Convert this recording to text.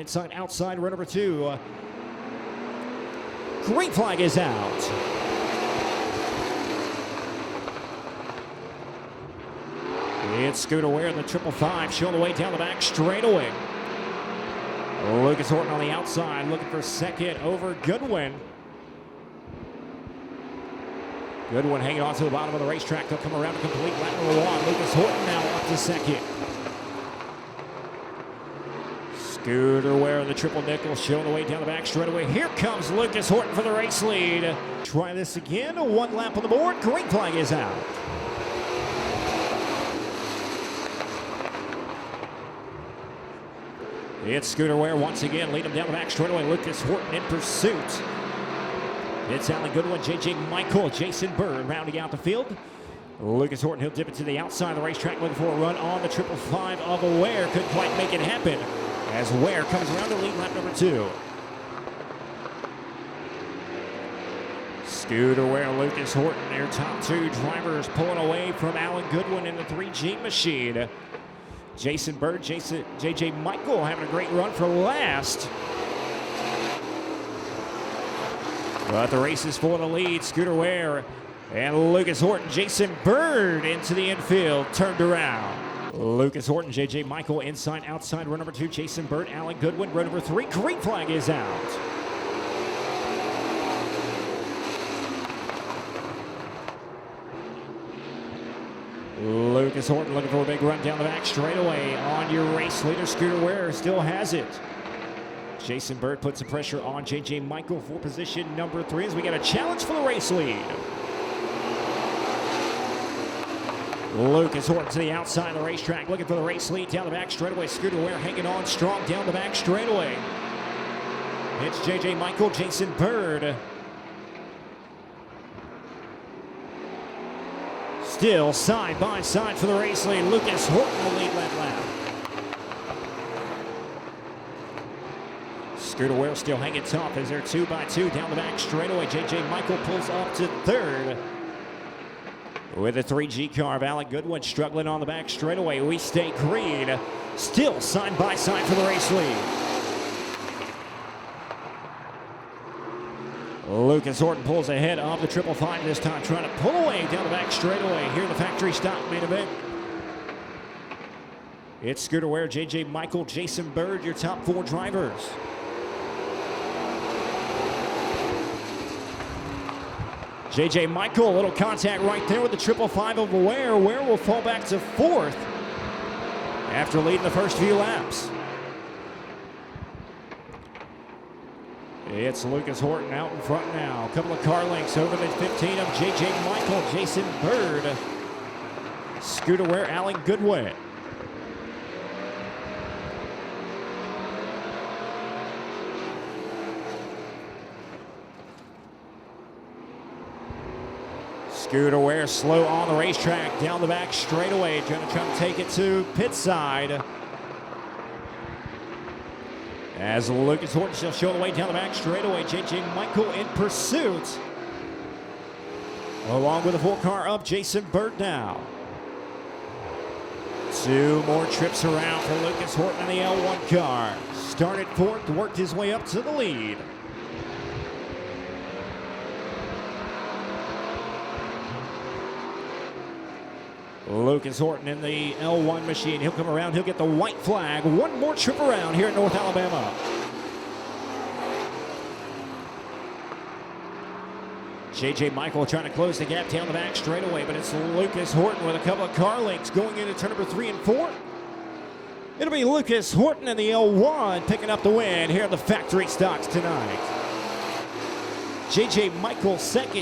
inside, outside, run number 2. Green flag is out. It's Scooter Ware in the 555, showing the way down the back straightaway. Lucas Horton on the outside, looking for second over Goodwin. Goodwin hanging on to the bottom of the racetrack. They'll come around to complete lap number 1. Lucas Horton now up to second. Scooter Ware in the triple nickel, showing the way down the back straightaway. Here comes Lucas Horton for the race lead. Try this again. 1 lap on the board. Green flag is out. It's Scooter Ware once again, lead him down the back straightaway. Lucas Horton in pursuit. It's Alan Goodwin, J.J. Michael, Jason Bird rounding out the field. Lucas Horton, he'll dip it to the outside of the racetrack, looking for a run on the 555 of Ware. Couldn't quite make it happen as Ware comes around to lead lap number 2. Scooter Ware, Lucas Horton, their top 2 drivers pulling away from Alan Goodwin in the 3G machine. Jason Bird, J.J. Michael having a great run for last. But the race is for the lead. Scooter Ware and Lucas Horton. Jason Bird into the infield, turned around. Lucas Horton, J.J. Michael inside, outside, run number 2. Jason Bird, Alan Goodwin, run number 3. Green flag is out. Lucas Horton looking for a big run down the back straightaway. On your race leader, Scooter Ware still has it. Jason Bird puts some pressure on J.J. Michael for position number 3 as we get a challenge for the race lead. Lucas Horton to the outside of the racetrack, looking for the race lead down the back straightaway. Scooter Ware hanging on strong down the back straightaway. It's J.J. Michael, Jason Bird. Still side by side for the race lead. Lucas Horton will lead that lap. Scooter Ware still hanging tough as they're 2 by 2 down the back straightaway. J.J. Michael pulls up to 3rd. With a 3G car of Alec Goodwin struggling on the back straightaway. We stay green. Still side by side for the race lead. Lucas Horton pulls ahead of the 555 this time, trying to pull away down the back straightaway. Here in the factory stock main event. It's Scooter Ware, J.J. Michael, Jason Bird, your top 4 drivers. J.J. Michael, a little contact right there with the 555 of Ware. Ware will fall back to 4th after leading the first few laps. It's Lucas Horton out in front now. A couple of car links over the 15 of J.J. Michael, Jason Bird, Scooter Ware, Alan Goodwin. Scooter Ware slow on the racetrack, down the back straightaway, going to try to take it to pit side. As Lucas Horton shall show the way down the back straightaway. J.J. Michael in pursuit. Along with the full car up, Jason Bird now. 2 more trips around for Lucas Horton in the L1 car. Started 4th, worked his way up to the lead. Lucas Horton in the L1 machine. He'll come around. He'll get the white flag. 1 more trip around here in North Alabama. J.J. Michael trying to close the gap down the back straightaway, but it's Lucas Horton with a couple of car links going into turn number 3 and 4. It'll be Lucas Horton in the L1 picking up the win here at the factory stocks tonight. J.J. Michael second.